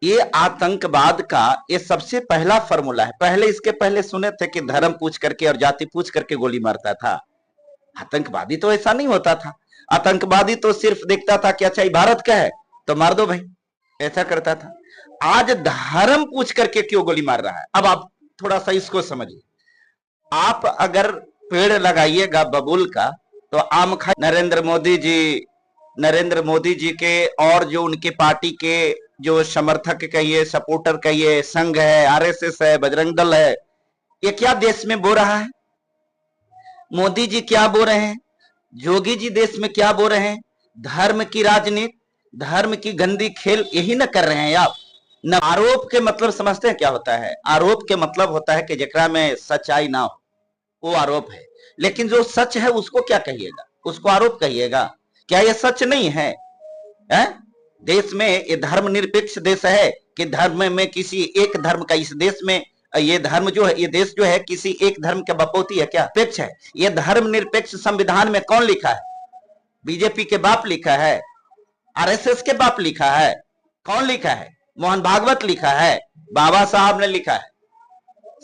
ये आतंकवाद का ये सबसे पहला फॉर्मूला है। पहले इसके पहले सुने थे कि धर्म पूछ करके और जाति पूछ करके गोली मारता था। आतंकवादी तो ऐसा नहीं होता था। आतंकवादी तो सिर्फ देखता था कि अच्छा ये भारत का है तो मार दो भाई, ऐसा करता था। आज धर्म पूछ करके क्यों गोली मार रहा है? अब आप थोड़ा सा इसको समझिए। आप अगर पेड़ लगाइएगा बबूल का तो आम खा। नरेंद्र मोदी जी के और जो उनके पार्टी के जो समर्थक कहिए, सपोर्टर कहिए, संघ है, आरएसएस है, बजरंग दल है, ये क्या देश में बो रहा है? मोदी जी क्या बो रहे हैं? योगी जी देश में क्या बो रहे हैं? धर्म की राजनीति, धर्म की गंदी खेल यही ना कर रहे हैं आप? न आरोप के मतलब समझते हैं क्या होता है? आरोप के मतलब होता है कि जेकरा में सच्चाई ना हो, वो आरोप है। लेकिन जो सच है उसको क्या कहिएगा? उसको आरोप कहिएगा? क्या ये सच नहीं है? देश में ये धर्मनिरपेक्ष देश है कि धर्म में किसी एक धर्म का, इस देश में ये धर्म जो है, ये देश जो है किसी एक धर्म का बपौती है क्या? निरपेक्ष है। ये धर्मनिरपेक्ष संविधान में कौन लिखा है? बीजेपी के बाप लिखा है? आरएसएस के बाप लिखा है? कौन लिखा है? मोहन भागवत लिखा है? बाबा साहब ने लिखा है?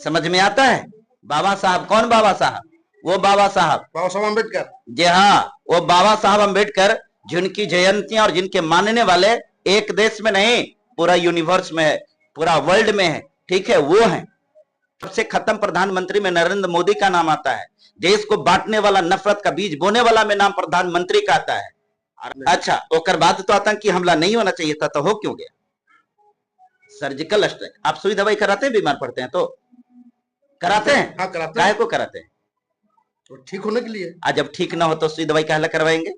समझ में आता है? बाबा साहब कौन? बाबा साहब वो बाबा साहब अम्बेडकर। जी हाँ, वो बाबा साहब अम्बेडकर जिनकी जयंतियां और जिनके मानने वाले एक देश में नहीं पूरा यूनिवर्स में है, पूरा वर्ल्ड में है। ठीक है, वो है। सबसे खत्म प्रधानमंत्री में नरेंद्र मोदी का नाम आता है। देश को बांटने वाला, नफरत का बीज बोने वाला में नाम प्रधानमंत्री का आता है। अच्छा, ओकर बाद तो आतंकी हमला नहीं होना चाहिए था, तो हो क्यों गया? Surgical strike. आप सुई दवाई कराते हैं? बीमार पड़ते हैं तो कराते हैं? हाँ, कराते हैं। को कराते हैं तो ठीक होने के लिए। जब ठीक ना हो तो सुई दवाई काहे करवाएंगे?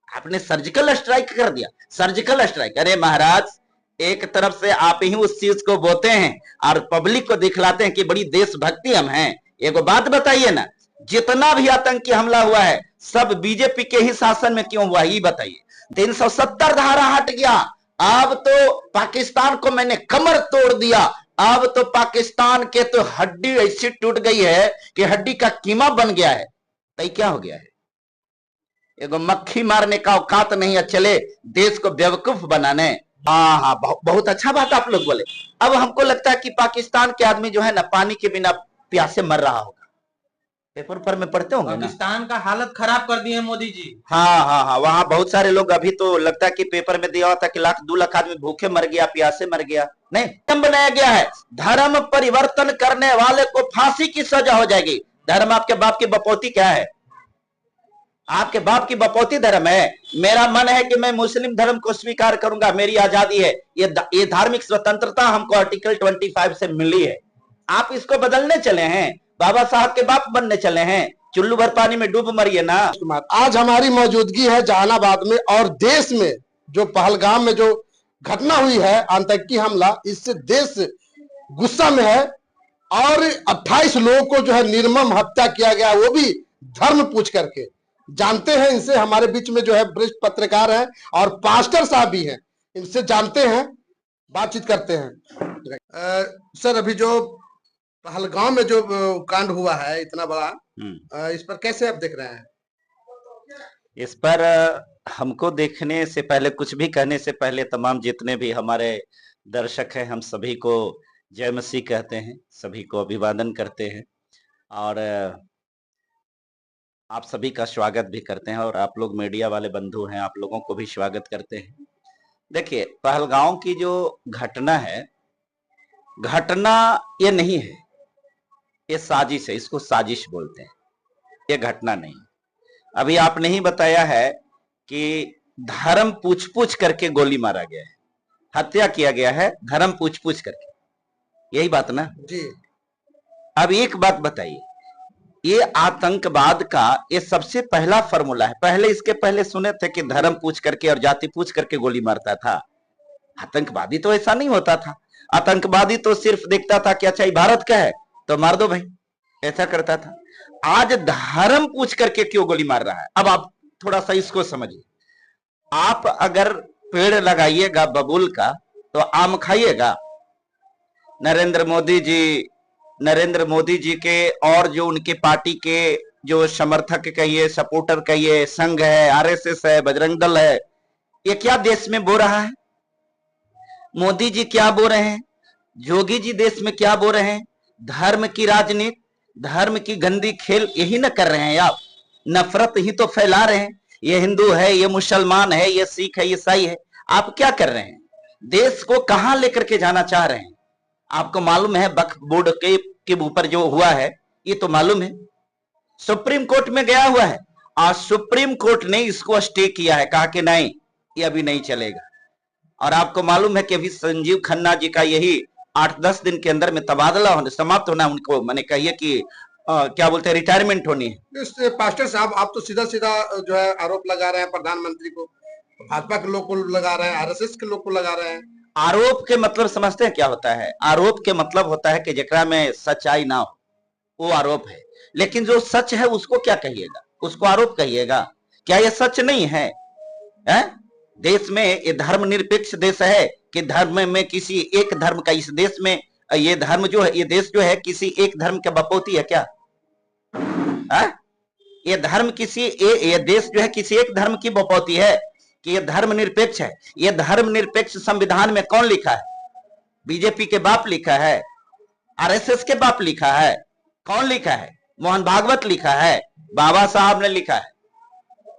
आपने सर्जिकल स्ट्राइक कर दिया। सर्जिकल स्ट्राइक, अरे महाराज, एक तरफ से आप ही उस चीज को बोते हैं और पब्लिक को दिखलाते हैं कि बड़ी देशभक्ति हम हैं। एक बात बताइए ना, जितना भी आतंकी हमला हुआ है सब बीजेपी के ही शासन में क्यों हुआ, ये बताइए। 370 धारा हट गया, अब तो पाकिस्तान को मैंने कमर तोड़ दिया। अब तो पाकिस्तान के तो हड्डी ऐसी टूट गई है कि हड्डी का कीमा बन गया है। तो क्या हो गया है? एगो मक्खी मारने का औकात नहीं है, चले देश को बेवकूफ बनाने। हाँ, बहुत अच्छा बात आप लोग बोले। अब हमको लगता है कि पाकिस्तान के आदमी जो है ना पानी के बिना प्यासे मर रहा होगा। पेपर पर में पढ़ते होंगे ना, पाकिस्तान का हालत खराब कर दी है मोदी जी। हाँ, वहां बहुत सारे लोग, अभी तो लगता है कि पेपर में दिया हुआ था कि 1-2 लाख आदमी भूखे मर गया, प्यासे मर गया। नहीं, नियम बनाया गया है, धर्म परिवर्तन करने वाले को फांसी की सजा हो जाएगी। धर्म आपके बाप की बपौती क्या है? आपके बाप की बपौती धर्म है। मेरा मन है कि मैं मुस्लिम धर्म को स्वीकार करूंगा, मेरी आजादी है। ये धार्मिक स्वतंत्रता हमको आर्टिकल 25 से मिली है। आप इसको बदलने चले हैं, बाबा साहब के बाप बनने चले हैं। चुल्लू भर पानी में डूब मरिए ना। आज हमारी मौजूदगी है जहानाबाद में, और देश में जो पहलगाम में जो घटना हुई है आतंकी हमला, इससे देश गुस्सा में है। और 28 लोगों को जो है निर्मम हत्या किया गया, वो भी धर्म पूछ करके। जानते हैं इनसे, हमारे बीच में जो है वरिष्ठ पत्रकार हैं और पास्टर साहब भी हैं, इनसे जानते हैं, बातचीत करते हैं। सर, अभी जो पहलगाम में जो कांड हुआ है इतना बड़ा, इस पर कैसे आप देख रहे हैं? इस पर हमको देखने से पहले, कुछ भी कहने से पहले, तमाम जितने भी हमारे दर्शक हैं, हम सभी को जय मसीह कहते हैं, सभी को अभिवादन करते हैं और आप सभी का स्वागत भी करते हैं। और आप लोग मीडिया वाले बंधु हैं, आप लोगों को भी स्वागत करते हैं। देखिए, पहलगांव की जो घटना है, घटना ये नहीं है, ये साजिश है। इसको साजिश बोलते हैं, ये घटना नहीं। अभी आपने ही बताया है कि धर्म पूछ पूछ करके गोली मारा गया है, हत्या किया गया है धर्म पूछ पूछ करके, यही बात ना जी। अब एक बात बताइए, ये आतंकवाद का ये सबसे पहला फॉर्मूला है। पहले इसके पहले सुने थे कि धर्म पूछ करके और जाति पूछ करके गोली मारता था। आतंकवादी तो ऐसा नहीं होता था। आतंकवादी तो सिर्फ देखता था कि अच्छा ये भारत का है तो मार दो भाई, ऐसा करता था। आज धर्म पूछ करके क्यों गोली मार रहा है? अब आप थोड़ा सा इसको समझिए। आप अगर पेड़ लगाइएगा बबूल का तो आम खाइएगा? नरेंद्र मोदी जी के और जो उनके पार्टी के जो समर्थक कहिए, सपोर्टर कहिए, संघ है, आरएसएस है, बजरंग दल है, ये क्या देश में बो रहा है? मोदी जी क्या बोल रहे हैं, योगी जी देश में क्या बोल रहे हैं, धर्म की राजनीति, धर्म की गंदी खेल यही न कर रहे हैं आप, नफरत ही तो फैला रहे हैं। ये हिंदू है, ये मुसलमान है, ये सिख है, ये ईसाई है, आप क्या कर रहे हैं, देश को कहां लेकर के जाना चाह रहे हैं। आपको मालूम है वक्फ बोर्ड के ऊपर जो हुआ है, ये तो मालूम है, सुप्रीम कोर्ट में गया हुआ है और सुप्रीम कोर्ट ने इसको स्टे किया है, कहा कि नहीं ये अभी नहीं चलेगा। और आपको मालूम है कि अभी संजीव खन्ना जी का यही 8-10 दिन के अंदर में तबादला होने समाप्त होना, उनको मैंने कहिए कि क्या बोलते हैं रिटायरमेंट होनी है। इस पास्टर साहब, आप तो सीधा सीधा जो है आरोप लगा रहे हैं प्रधानमंत्री को, भाजपा के लोग को लगा रहे हैं, आरएसएस के लोग को लगा रहे हैं। आरोप के मतलब समझते हैं क्या होता है, आरोप के मतलब होता है कि जेकरा में सच्चाई ना हो वो आरोप है, लेकिन जो सच है उसको क्या कहिएगा, उसको आरोप कहिएगा। क्या ये सच नहीं है? देश में ये धर्मनिरपेक्ष देश है कि धर्म में किसी एक धर्म का, इस देश में ये धर्म जो है, ये देश जो है किसी एक धर्म का बपौती है क्या? ये धर्म ये देश जो है किसी एक धर्म की बपौती है कि ये धर्मनिरपेक्ष है? ये धर्मनिरपेक्ष संविधान में कौन लिखा है? बीजेपी के बाप लिखा है, आरएसएस के बाप लिखा है, कौन लिखा है? मोहन भागवत लिखा है, बाबा साहब ने लिखा है।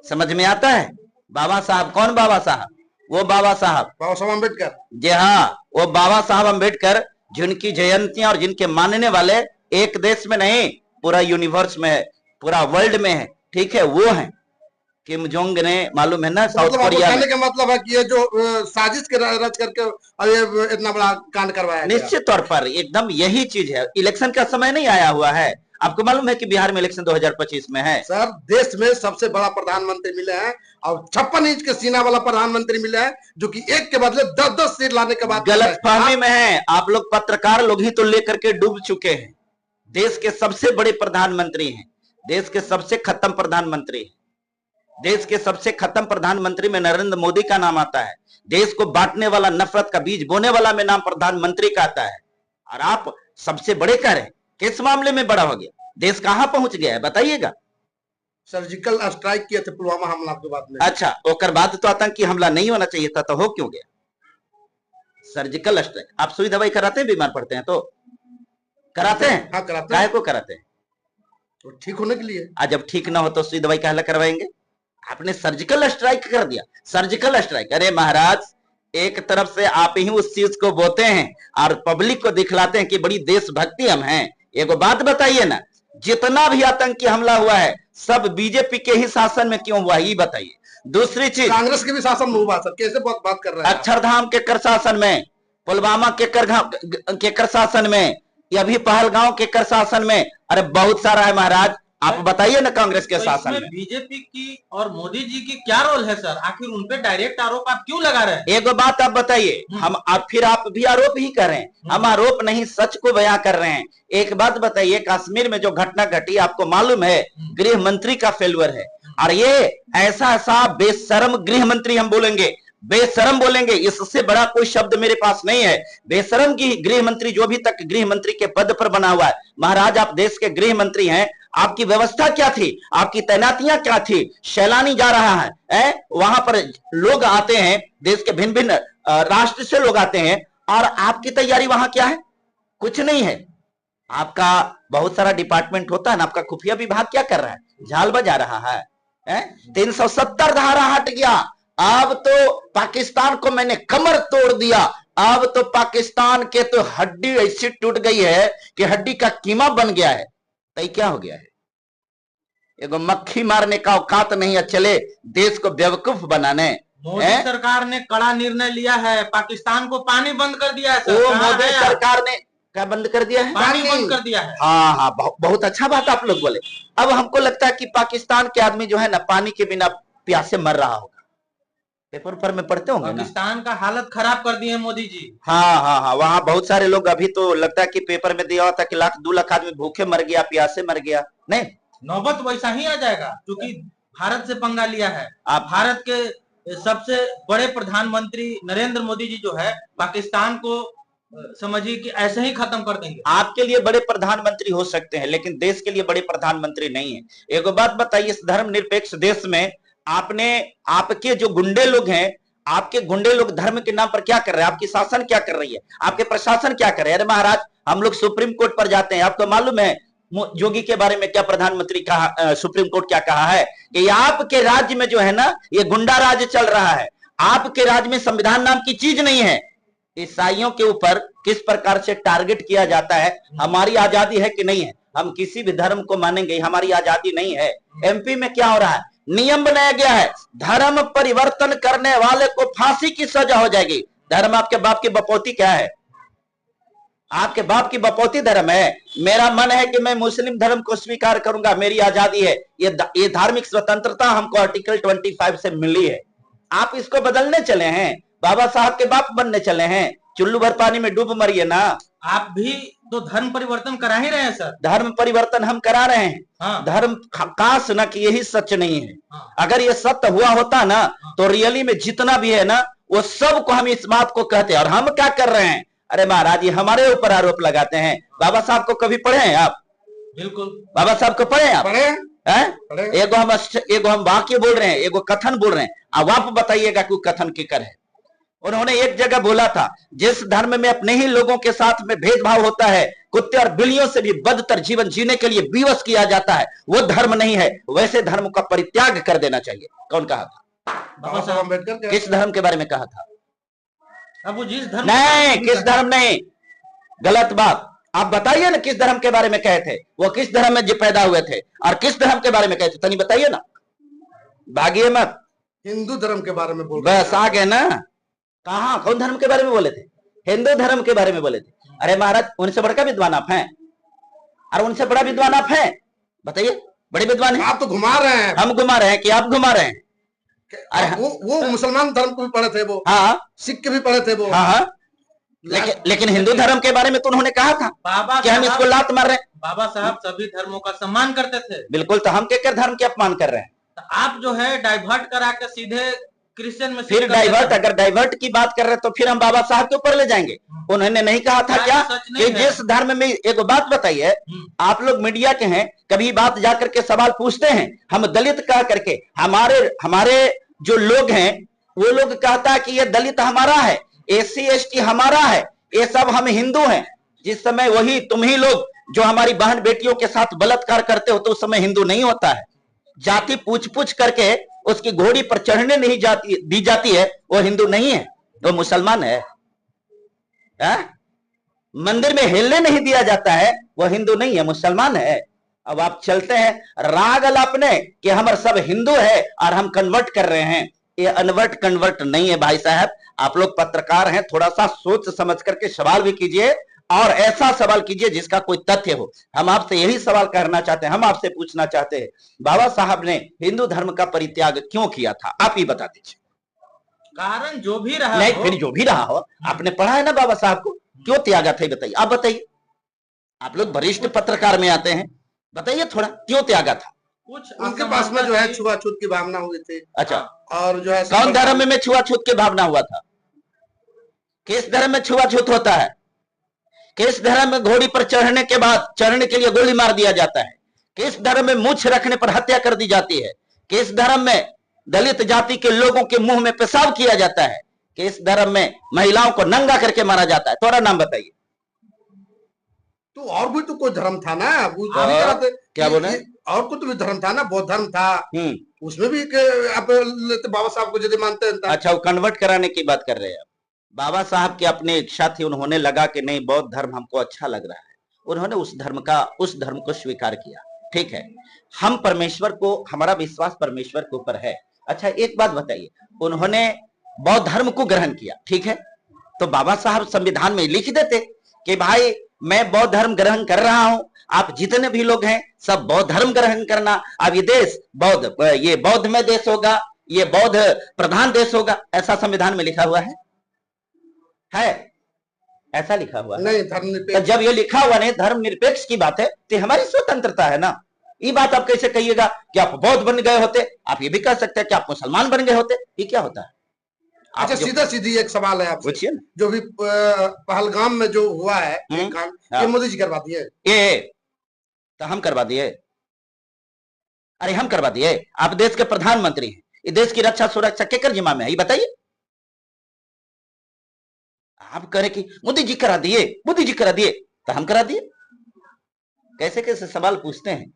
समझ में आता है? बाबा साहब कौन? बाबा साहब, वो बाबा साहब अम्बेडकर। जी हाँ, वो बाबा साहब अम्बेडकर, जिनकी जयंतियां और जिनके मानने वाले एक देश में नहीं पूरा यूनिवर्स में है, पूरा वर्ल्ड में है, ठीक है, वो है किम जोंग ने, मालूम है ना, साउथ कोरिया में। का मतलब है कि ये जो साजिश के रच करके ये इतना बड़ा कांड करवाया, निश्चित तौर पर एकदम यही चीज है। इलेक्शन का समय नहीं आया हुआ है, आपको मालूम है कि बिहार में इलेक्शन 2025 में है। सर, देश में सबसे बड़ा प्रधानमंत्री मिले हैं और 56 इंच के सीना वाला प्रधानमंत्री मिले हैं, जो कि एक के बदले 10-10 सीट लाने के बाद गलतफहमी में है। आप लोग पत्रकार लोग ही तो लेकर के डूब चुके हैं। देश के सबसे बड़े प्रधानमंत्री हैं, देश के सबसे खत्म प्रधानमंत्री हैं, देश के सबसे खत्म प्रधानमंत्री में नरेंद्र मोदी का नाम आता है। देश को बांटने वाला, नफरत का बीज बोने वाला में नाम प्रधानमंत्री का आता है, और आप सबसे बड़े कह रहे हैं। किस मामले में बड़ा हो गया? देश कहां पहुंच गया है बताइएगा? सर्जिकल स्ट्राइक किए थे पुलवामा हमला के बाद में। अच्छा, ओकर बाद तो आतंकी हमला नहीं होना चाहिए था, तो हो क्यों गया सर्जिकल स्ट्राइक? आप सुई दवाई कराते हैं, बीमार पड़ते हैं तो कराते हैं? हाँ, कराते हैं। काहे को कराते हैं? तो ठीक होने के लिए। जब ठीक ना हो तो सुई दवाई काहे करवाएंगे? आपने सर्जिकल स्ट्राइक कर दिया। सर्जिकल स्ट्राइक, अरे महाराज, एक तरफ से आप ही उस चीज को बोते हैं और पब्लिक को दिखलाते हैं कि बड़ी देशभक्ति हम हैं। एक बात बताइए ना, जितना भी आतंकी हमला हुआ है सब बीजेपी के ही शासन में क्यों हुआ, ये बताइए। दूसरी चीज, कांग्रेस के भी शासन में हुआ सर, कैसे बात कर रहे हैं? अक्षरधाम के कर शासन में, पुलवामा के कर शासन में, या भी पहलगांव के कर शासन में, अरे बहुत सारा है महाराज। आप बताइए ना कांग्रेस के शासन में बीजेपी की और मोदी जी की क्या रोल है सर? आखिर उनपे डायरेक्ट आरोप आप क्यों लगा रहे हैं? एक बात आप बताइए, फिर आप भी आरोप ही कर रहे हैं। हम आरोप नहीं, सच को बयां कर रहे हैं। एक बात बताइए, कश्मीर में जो घटना घटी, आपको मालूम है गृह मंत्री का फेल्यूर है, और ये ऐसा बेशरम गृह मंत्री, हम बोलेंगे बेशरम बोलेंगे, इससे बड़ा कोई शब्द मेरे पास नहीं है। बेशरम की गृह मंत्री जो अभी तक गृह मंत्री के पद पर बना हुआ है। महाराज, आप देश के गृह मंत्री हैं, आपकी व्यवस्था क्या थी, आपकी तैनातियां क्या थी? सैलानी जा रहा है, वहां पर लोग आते हैं, देश के भिन्न भिन्न राष्ट्र से लोग आते हैं, और आपकी तैयारी वहां क्या है? कुछ नहीं है। आपका बहुत सारा डिपार्टमेंट होता है ना, आपका खुफिया विभाग क्या कर रहा है? झाल बजा रहा है। 370 धारा हट गया, अब तो पाकिस्तान को मैंने कमर तोड़ दिया। अब तो पाकिस्तान के तो हड्डी ऐसी टूट गई है कि हड्डी का कीमा बन गया है। तो क्या हो गया है? एगो मक्खी मारने का औकात नहीं है, चले देश को बेवकूफ बनाने। मोदी सरकार ने कड़ा निर्णय लिया है, पाकिस्तान को पानी बंद कर दिया है। मोदी सरकार ने क्या बंद कर दिया है? पानी बंद कर दिया है। हाँ, बहुत अच्छा बात आप लोग बोले। अब हमको लगता है कि पाकिस्तान के आदमी जो है ना, पानी के बिना प्यासे मर रहा होगा। पेपर पर में पढ़ते होंगे ना, पाकिस्तान का हालत खराब कर दिए मोदी जी। हाँ, वहाँ बहुत सारे लोग, अभी तो लगता है कि पेपर में दिया होता कि 1-2 लाख आदमी भूखे मर गया, प्यासे मर गया। नहीं, नौबत वैसा ही आ जाएगा, क्योंकि भारत से पंगा लिया है। आप भारत के सबसे बड़े प्रधानमंत्री नरेंद्र मोदी जी जो है, पाकिस्तान को समझिए कि ऐसे ही खत्म कर देंगे। आपके लिए बड़े प्रधानमंत्री हो सकते हैं, लेकिन देश के लिए बड़े प्रधानमंत्री नहीं है। एक बात बताइए, इस धर्मनिरपेक्ष देश में आपके जो गुंडे लोग हैं, आपके गुंडे लोग धर्म के नाम पर क्या कर रहे हैं, आपकी शासन क्या कर रही है, आपके प्रशासन क्या कर रहे हैं। अरे महाराज, हम लोग सुप्रीम कोर्ट पर जाते हैं, आपको मालूम है योगी के बारे में क्या प्रधानमंत्री कहा, सुप्रीम कोर्ट क्या कहा है कि आपके राज्य में जो है ना, ये गुंडा राज चल रहा है, आपके राज्य में संविधान नाम की चीज नहीं है। ईसाइयों के ऊपर किस प्रकार से टारगेट किया जाता है, हमारी आजादी है कि नहीं है, हम किसी भी धर्म को मानेंगे, हमारी आजादी नहीं है। एमपी में क्या हो रहा है, नियम बनाया गया है, धर्म परिवर्तन करने वाले को फांसी की सजा हो जाएगी। धर्म आपके बाप की बपौती क्या है, आपके बाप की बपौती धर्म है। मेरा मन है कि मैं मुस्लिम धर्म को स्वीकार करूंगा, मेरी आजादी है, ये धार्मिक स्वतंत्रता हमको आर्टिकल 25 से मिली है। आप इसको बदलने चले हैं, बाबा साहब के बाप बनने चले हैं, चुल्लू भर पानी में डूब मरिए ना। आप भी तो धर्म परिवर्तन करा ही रहे हैं सर। धर्म परिवर्तन हम करा रहे हैं। हाँ। धर्म काश ना कि यही सच नहीं है। हाँ। अगर ये सत्य हुआ होता ना, तो रियली में जितना भी है ना, वो सब को हम इस बात को कहते हैं। और हम क्या कर रहे हैं, अरे महाराज ये हमारे ऊपर आरोप लगाते हैं। बाबा साहब को कभी पढ़े हैं आप? बिल्कुल। बाबा साहब को पढ़े आप? पढ़े हैं? एगो हम वाक्य बोल रहे हैं, एगो कथन बोल रहे हैं। अब आप बताइएगा कि कथन किकर है। उन्होंने एक जगह बोला था, जिस धर्म में अपने ही लोगों के साथ में भेदभाव होता है, कुत्ते और बिल्लियों से भी बदतर जीवन जीने के लिए विवश किया जाता है, वो धर्म नहीं है। वैसे धर्म का परित्याग कर देना चाहिए। कौन कहा था? बाबा साहब अम्बेडकर। किस धर्म के बारे में कहा था? अब वो जिस धर्म नहीं, किस धर्म नहीं, गलत बात। आप बताइए ना किस धर्म के बारे में कहे थे, वो किस धर्म में जो पैदा हुए थे और किस धर्म के बारे में कहे थे, तनी बताइए ना, भागिए मत। हिंदू धर्म के बारे में बोल बस आ गए ना। कहा, कौन धर्म के बारे में बोले थे? हिंदू धर्म के बारे में बोले थे। अरे महाराज, उनसे बड़का विद्वान आप हैं, और उनसे बड़ा विद्वान आप हैं, बताइए, बड़े विद्वान हैं। आप तो घुमा रहे हैं। हम घुमा रहे हैं कि आप घुमा रहे हैं? वो मुसलमान धर्म को भी पढ़े थे, वो हाँ, सिख के भी पढ़े थे वो। हाँ, लेकिन हिंदू धर्म के बारे में तो उन्होंने कहा था बाबा कि हम इसको लात मार रहे हैं। बाबा साहब सभी धर्मों का सम्मान करते थे। बिल्कुल, तो हम क्या धर्म के अपमान कर रहे हैं? तो आप जो है डाइवर्ट करा के सीधे क्रिश्चियन में फिर डाइवर्ट, अगर डाइवर्ट की बात कर रहे हैं तो फिर हम बाबा साहब के ऊपर ले जाएंगे। उन्होंने नहीं कहा था क्या कि जिस धर्म में, एक बात बताइए, आप लोग मीडिया के हैं, कभी बात जाकर के सवाल पूछते हैं, हम दलित कह करके, हमारे जो लोग हैं वो लोग कहता है कि ये दलित हमारा है, SC ST हमारा है, ये सब हम हिंदू हैं। जिस समय वही तुम ही लोग जो हमारी बहन बेटियों के साथ बलात्कार करते हो, तो उस समय हिंदू नहीं होता है। जाति पूछ पूछ करके उसकी घोड़ी पर चढ़ने नहीं दी जाती है, वो हिंदू नहीं है, वो मुसलमान है। मंदिर में हिलने नहीं दिया जाता है, वो हिंदू नहीं है, मुसलमान है। अब आप चलते हैं राग अलापने कि हम सब हिंदू है और हम कन्वर्ट कर रहे हैं। ये अनवर्ट कन्वर्ट नहीं है भाई साहब। आप लोग पत्रकार हैं, थोड़ा सा सोच समझ करके सवाल भी कीजिए, और ऐसा सवाल कीजिए जिसका कोई तथ्य हो। हम आपसे यही सवाल करना चाहते हैं, हम आपसे पूछना चाहते हैं, बाबा साहब ने हिंदू धर्म का परित्याग क्यों किया था? आप ही बता दीजिए। कारण जो भी रहा नहीं, फिर जो भी रहा हो, आपने पढ़ा है ना बाबा साहब को, क्यों त्यागा था बताइए। आप बताइए, आप लोग वरिष्ठ पत्रकार में आते हैं, बताइए थोड़ा, क्यों त्यागा था? कुछ उनके पास में जो है छुआछूत की भावना हुई थी। अच्छा, और जो है कौन धर्म में छुआछूत की भावना हुआ था? किस धर्म में छुआछूत होता है? किस धर्म में घोड़ी पर चढ़ने के बाद चढ़ने के लिए गोली मार दिया जाता है? किस धर्म में मूछ रखने पर हत्या कर दी जाती है? किस धर्म में दलित जाति के लोगों के मुंह में पेशाब किया जाता है? किस धर्म में महिलाओं को नंगा करके मारा जाता है? थोड़ा नाम बताइए। तो और भी तो कोई धर्म था ना, क्या बोले? और कुछ भी धर्म था ना, बौद्ध धर्म था, उसमें भी आप बाबा साहब को यदि मानते हैं। अच्छा, वो कन्वर्ट कराने की बात कर रहे हैं। बाबा साहब की अपनी इच्छा थी, उन्होंने लगा कि नहीं, बौद्ध धर्म हमको अच्छा लग रहा है, उन्होंने उस धर्म को स्वीकार किया। ठीक है, हम परमेश्वर को, हमारा विश्वास परमेश्वर के ऊपर है। अच्छा, एक बात बताइए, उन्होंने बौद्ध धर्म को ग्रहण किया, ठीक है, तो बाबा साहब संविधान में लिख देते कि भाई मैं बौद्ध धर्म ग्रहण कर रहा हूं, आप जितने भी लोग हैं सब बौद्ध धर्म ग्रहण करना। अब ये देश ये बौद्धमय देश होगा, ये बौद्ध प्रधान देश होगा, ऐसा संविधान में लिखा हुआ है? ऐसा लिखा हुआ नहीं, धर्मनिरपेक्ष। तो जब ये लिखा हुआ नहीं, धर्मनिरपेक्ष की बात है, तो हमारी स्वतंत्रता है ना। ये बात आप कैसे कहिएगा कि आप बौद्ध बन गए होते? आप ये भी कह सकते हैं कि आप मुसलमान बन गए होते। ये क्या होता है? अच्छा, सीधा सीधी एक सवाल है आपसे, पूछिए। जो भी पहलगाम में जो हुआ है कांड, ये मोदी जी करवा दिए? ये तो हम करवा दिए? अरे हम करवा दिए? आप देश के प्रधानमंत्री हैं, ये देश की रक्षा सुरक्षा केकर जिम्मा में है, ये बताइए। आप कह रहे कि मोदी जी करा दिए, मोदी जी करा दिए, तो हम करा दिए? कैसे कैसे सवाल पूछते हैं,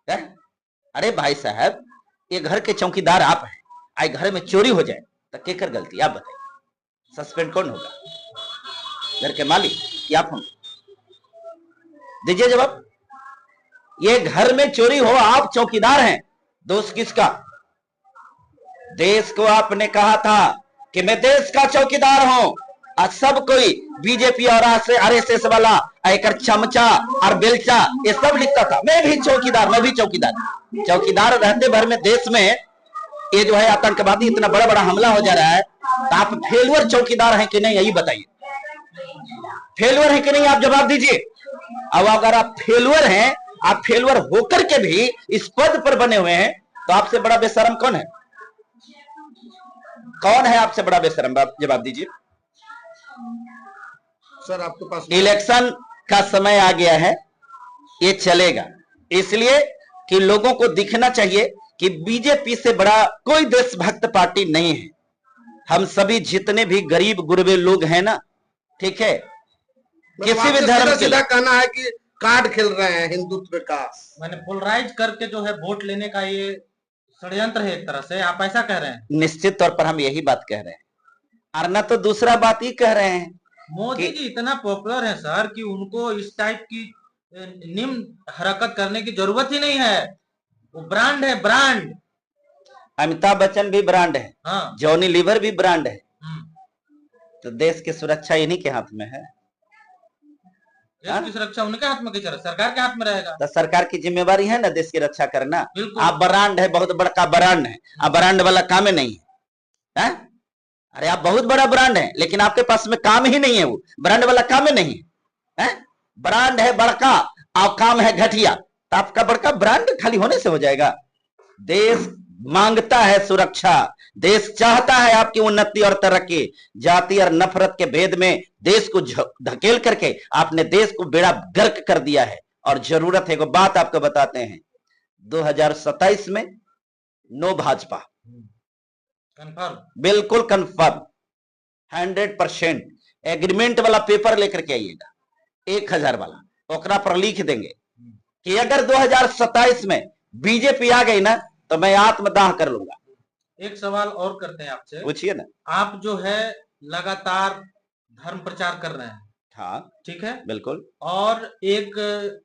है? अरे भाई साहब, ये घर के चौकीदार आप हैं, आई घर में चोरी हो जाए तो केकर गलती? आप बताइए, सस्पेंड कौन होगा? घर के मालिक कि आप? हम दीजिए जवाब। ये घर में चोरी हो, आप चौकीदार हैं, दोष किसका? देश को आपने कहा था कि मैं देश का चौकीदार हूं, और सब कोई बीजेपी और आरएसएस वाला एक चमचा और बेलचा ये सब लिखता था, मैं भी चौकीदार, मैं भी चौकीदार। चौकीदार रहते भर में देश में ये जो है आतंकवादी इतना बड़ा बड़ा हमला हो जा रहा है, तो आप फेलुअर चौकीदार हैं कि नहीं, यही बताइए। फेलुअर है कि नहीं, आप जवाब दीजिए। अब अगर आप फेलुअर हैं, आप फेलुअर होकर के भी इस पद पर बने हुए हैं, तो आपसे बड़ा बेशरम कौन है? कौन है आपसे बड़ा बेशरम? जवाब दीजिए। सर आपके पास इलेक्शन का समय आ गया है, ये चलेगा, इसलिए कि लोगों को दिखना चाहिए कि बीजेपी से बड़ा कोई देशभक्त पार्टी नहीं है। हम सभी जितने भी गरीब गुरबे लोग हैं ना, ठीक है, किसी भी धर्म सीधा कहना है कि कार्ड खेल रहे हैं हिंदुत्व का, मैंने पोलराइज करके जो है वोट लेने का ये षड्यंत्र है एक तरह से, आप ऐसा कह रहे हैं? निश्चित तौर पर हम यही बात कह रहे हैं, और न तो दूसरा बात ही कह रहे हैं। मोदी जी इतना पॉपुलर है सर कि उनको इस टाइप की निम्न हरकत करने की जरूरत ही नहीं है। वो ब्रांड है, ब्रांड। अमिताभ बच्चन भी ब्रांड है, हाँ। जॉनी लीवर भी ब्रांड है। तो देश की सुरक्षा इन्हीं के हाथ में है। देश की सुरक्षा उनके हाथ में, सरकार के हाथ में रहेगा। तो सरकार की जिम्मेवारी है ना देश की रक्षा करना। आप ब्रांड है, बहुत बड़ा ब्रांड है, आप ब्रांड वाला काम ही नहीं है, है? अरे आप बहुत बड़ा ब्रांड है, लेकिन आपके पास में काम ही नहीं है, वो ब्रांड वाला काम ही नहीं है, है? ब्रांड है बड़का और काम है घटिया, तो आपका बड़का ब्रांड खाली होने से हो जाएगा? देश मांगता है सुरक्षा, देश चाहता है आपकी उन्नति और तरक्की। जाति और नफरत के भेद में देश को धकेल करके आपने देश को बेड़ा गर्क कर दिया है। और जरूरत है, को बात आपको बताते हैं, 2027 में नो भाजपा, कंफर्म, बिल्कुल कंफर्म, 100% एग्रीमेंट वाला पेपर लेकर के आइएगा, 1000 वाला, ओकरा पर लिख देंगे कि अगर 2027 में बीजेपी आ गई ना तो मैं आत्मदाह कर लूंगा। एक सवाल और करते हैं आपसे, पूछिए ना। आप जो है लगातार धर्म प्रचार कर रहे हैं, हाँ ठीक है, बिल्कुल, और एक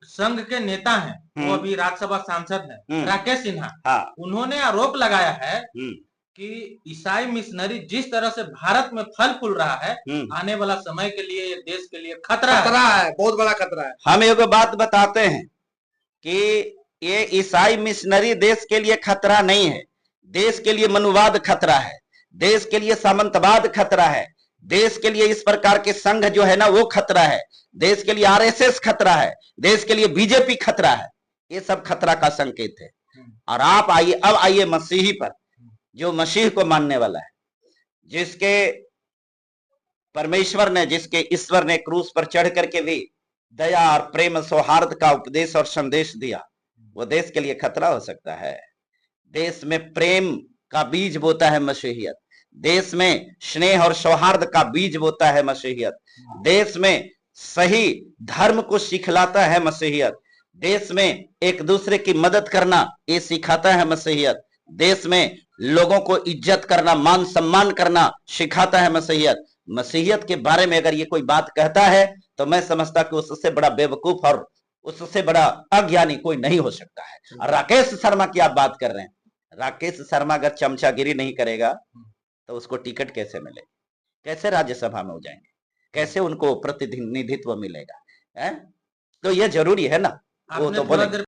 संघ के नेता हैं, वो अभी राज्यसभा सांसद हैं, राकेश सिन्हा, हाँ, उन्होंने आरोप लगाया है कि ईसाई मिशनरी जिस तरह से भारत में फल फूल रहा है, आने वाला समय के लिए देश के लिए खतरा है, बहुत बड़ा खतरा है। हम एक बात बताते हैं कि ये ईसाई मिशनरी देश के लिए खतरा नहीं है, देश के लिए मनुवाद खतरा है, देश के लिए सामंतवाद खतरा है, देश के लिए इस प्रकार के संघ जो है ना वो खतरा है, देश के लिए आरएसएस खतरा है, देश के लिए बीजेपी खतरा है। ये सब खतरा का संकेत है। और आप आइए, अब आइए मसीही पर, जो मसीह को मानने वाला है, जिसके परमेश्वर ने, जिसके ईश्वर ने क्रूस पर चढ़ करके भी दया और प्रेम सौहार्द का उपदेश और संदेश दिया, वो देश के लिए खतरा हो सकता है। देश में प्रेम का बीज बोता है मसीहियत, देश में स्नेह और सौहार्द का बीज बोता है मसीहियत, देश में सही धर्म को सिखलाता है मसीहियत, देश में एक दूसरे की मदद करना ये सिखाता है मसीहियत, देश में लोगों को इज्जत करना, मान सम्मान करना सिखाता है मसीहियत। मसीहियत के बारे में अगर ये कोई बात कहता है तो मैं समझता कि उससे बड़ा बेवकूफ और उससे बड़ा अज्ञानी कोई नहीं हो सकता है। और राकेश शर्मा की आप बात कर रहे हैं, राकेश शर्मा अगर चमचागिरी नहीं करेगा तो उसको टिकट कैसे मिले, कैसे राज्यसभा में हो जाएंगे, कैसे उनको प्रतिनिधित्व मिलेगा, है? तो ये जरूरी है ना, वो तो बोले।